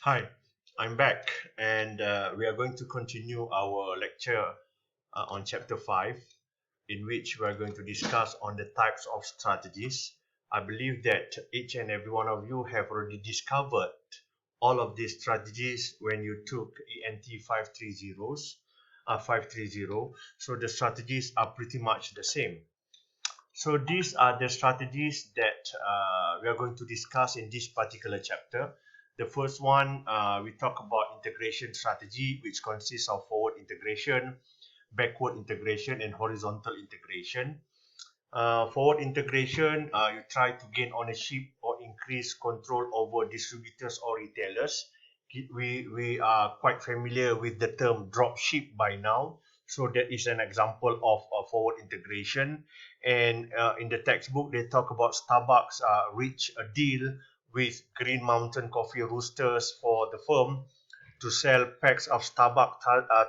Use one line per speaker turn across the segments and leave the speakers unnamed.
Hi, I'm back, and we are going to continue our lecture on chapter 5, in which we are going to discuss on the types of strategies. I believe that each and every one of you have already discovered all of these strategies when you took ENT 530. So the strategies are pretty much the same. So these are the strategies that we are going to discuss in this particular chapter. The first one, we talk about integration strategy, which consists of forward integration, backward integration, and horizontal integration. Forward integration, you try to gain ownership or increase control over distributors or retailers. We are quite familiar with the term drop ship by now. So that is an example of forward integration. And in the textbook, they talk about Starbucks reach a deal with Green Mountain Coffee Roasters for the firm to sell packs of Starbucks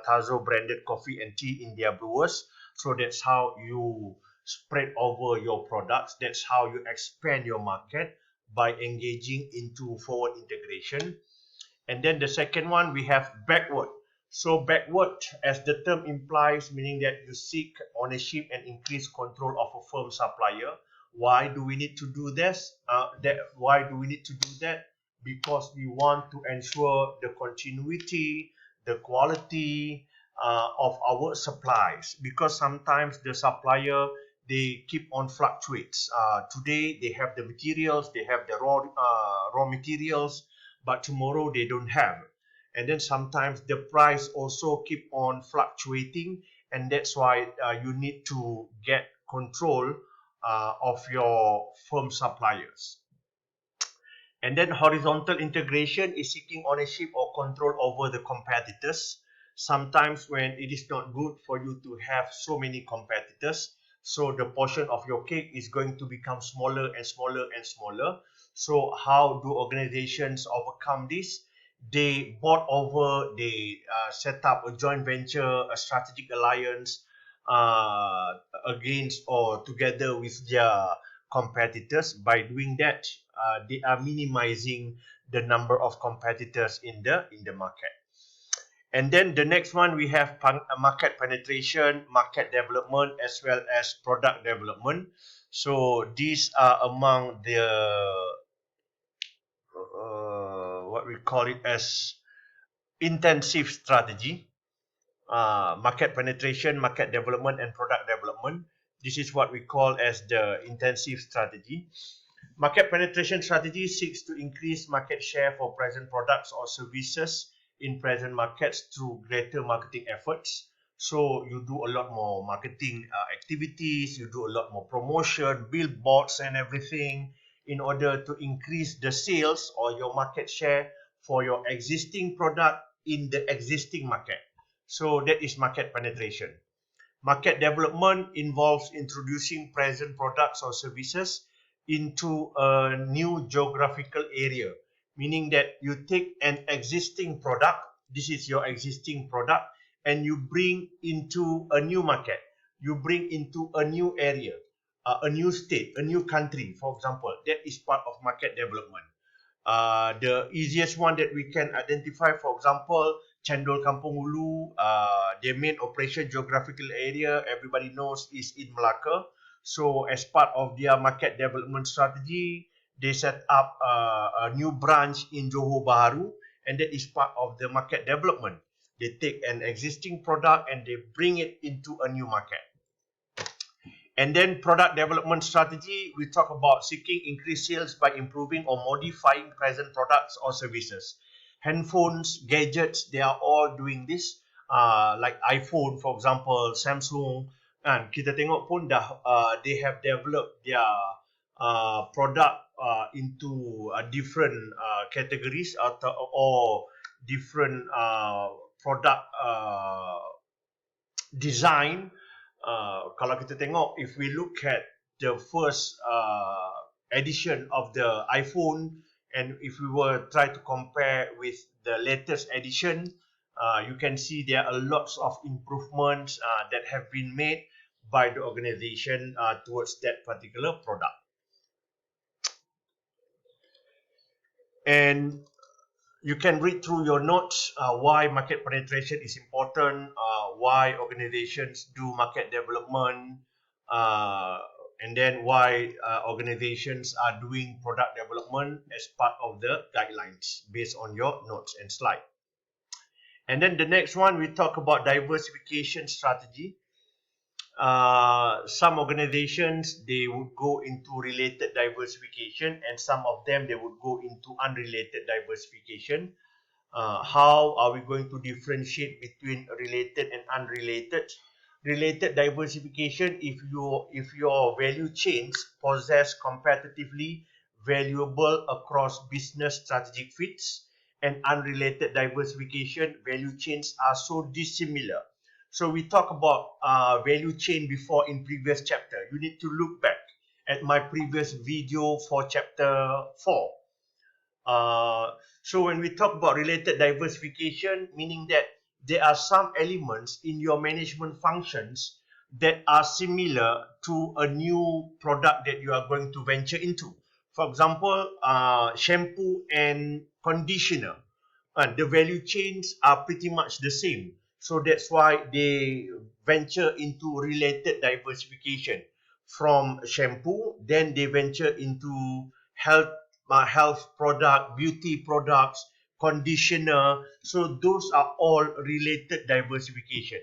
Tazo branded coffee and tea in their brewers. So that's how you spread over your products. That's how you expand your market, by engaging into forward integration. And then the second one, we have backward. So backward, as the term implies, meaning that you seek ownership and increase control of a firm supplier. Why do we need to do this? Why do we need to do that? Because we want to ensure the continuity, the quality of our supplies. Because sometimes the supplier, they keep on fluctuates. Today they have the materials, they have the raw materials, but tomorrow they don't have. And then sometimes the price also keep on fluctuating, and that's why you need to get control of your firm suppliers. And then horizontal integration is seeking ownership or control over the competitors. Sometimes when it is not good for you to have so many competitors, so the portion of your cake is going to become smaller and smaller and smaller. So how do organizations overcome this? They bought over, they set up a joint venture, a strategic alliance against or together with their competitors. By doing that, they are minimizing the number of competitors in the market. And then the next one, we have market penetration, market development, as well as product development. So these are among the what we call it as intensive strategy. Market penetration, market development, and product development. This is what we call as the intensive strategy. Market penetration strategy seeks to increase market share for present products or services in present markets through greater marketing efforts. So you do a lot more marketing activities, you do a lot more promotion, billboards and everything, in order to increase the sales or your market share for your existing product in the existing market. So that is market penetration. Market development involves introducing present products or services into a new geographical area, meaning that you take an existing product, this is your existing product, and you bring into a new market, you bring into a new area, a new state, a new country, for example. That is part of market development. The easiest one that we can identify, for example, Cendol Kampung Ulu, their main operation geographical area, everybody knows, is in Malacca. So as part of their market development strategy, they set up a new branch in Johor Bahru, and that is part of the market development. They take an existing product and they bring it into a new market. And then product development strategy, we talk about seeking increased sales by improving or modifying present products or services. Handphones, gadgets, they are all doing this. Like iPhone, for example, Samsung, and kita tengok pun dah they have developed their product into different categories or different product design. Kalau kita tengok, if we look at the first edition of the iPhone, and if we were try to compare with the latest edition, you can see there are lots of improvements that have been made by the organization towards that particular product. And you can read through your notes why market penetration is important, why organizations do market development, and then why organizations are doing product development as part of the guidelines based on your notes and slide. And then the next one, we talk about diversification strategy. Some organizations, they would go into related diversification, and some of them, they would go into unrelated diversification. How are we going to differentiate between related and unrelated? Related diversification, if your value chains possess competitively valuable across business strategic fits, and unrelated diversification, value chains are so dissimilar. So we talk about value chain before in previous chapter. You need to look back at my previous video for chapter 4. So when we talk about related diversification, meaning that there are some elements in your management functions that are similar to a new product that you are going to venture into. For example, shampoo and conditioner. The value chains are pretty much the same. So that's why they venture into related diversification. From shampoo, then they venture into health product, beauty products, conditioner. So those are all related diversification.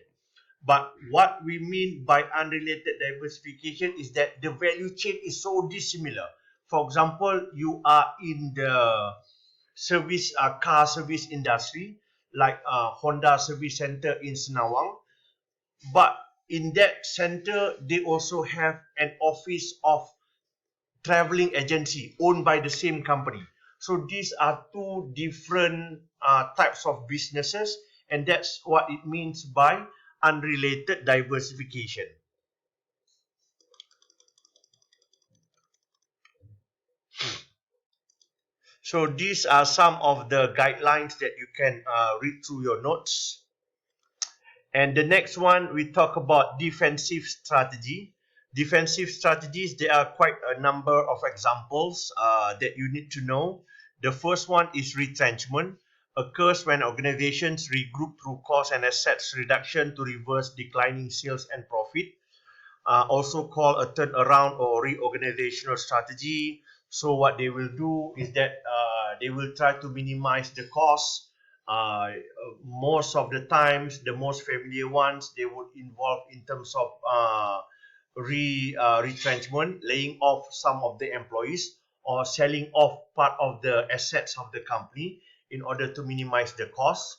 But what we mean by unrelated diversification is that the value chain is so dissimilar. For example, you are in the car service industry, like Honda Service Center in Senawang. But in that center, they also have an office of traveling agency owned by the same company. So these are two different types of businesses, and that's what it means by unrelated diversification. So these are some of the guidelines that you can read through your notes. And the next one, we talk about defensive strategy. Defensive strategies, there are quite a number of examples that you need to know. The first one is retrenchment. Occurs when organizations regroup through cost and assets reduction to reverse declining sales and profit. Also called a turnaround or reorganizational strategy. So what they will do is that they will try to minimize the cost. Most of the times, the most familiar ones, they would involve in terms of retrenchment, laying off some of the employees, or selling off part of the assets of the company in order to minimize the cost.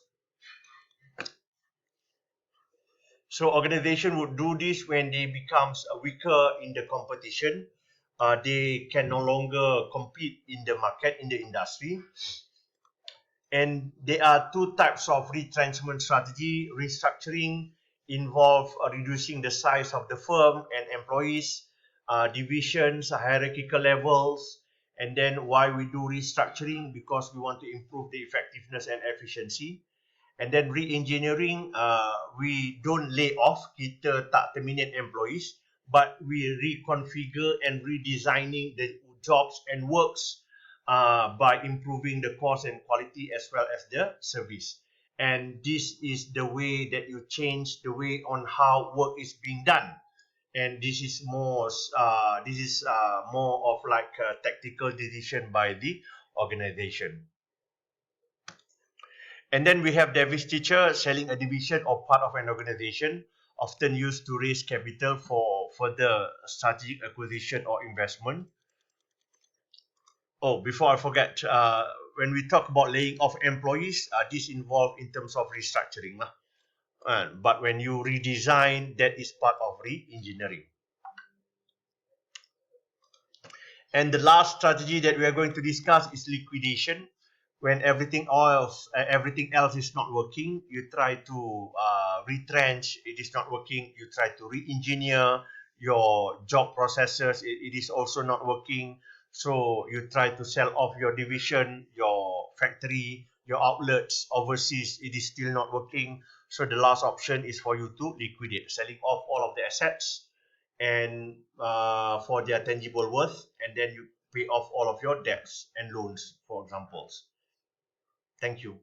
So organization would do this when they becomes weaker in the competition. They can no longer compete in the market, in the industry. And there are two types of retrenchment strategy. Restructuring involve reducing the size of the firm and employees, divisions, hierarchical levels. And then why we do restructuring? Because we want to improve the effectiveness and efficiency. And then re-engineering, we don't lay off, kita tak terminate employees, but we reconfigure and redesigning the jobs and works by improving the cost and quality as well as the service. And this is the way that you change the way on how work is being done. And this is more of like a tactical decision by the organization. And then we have divestiture, selling a division or part of an organization, often used to raise capital for further strategic acquisition or investment. Oh, before I forget, when we talk about laying off employees, this involved in terms of restructuring. But when you redesign, that is part of re-engineering. And the last strategy that we are going to discuss is liquidation. When everything else is not working, you try to retrench. It is not working, you try to re-engineer your job processes. It is also not working, so you try to sell off your division, your factory, your outlets overseas. It is still not working, so the last option is for you to liquidate, selling off all of the assets and for their tangible worth, and then you pay off all of your debts and loans, for examples. Thank you.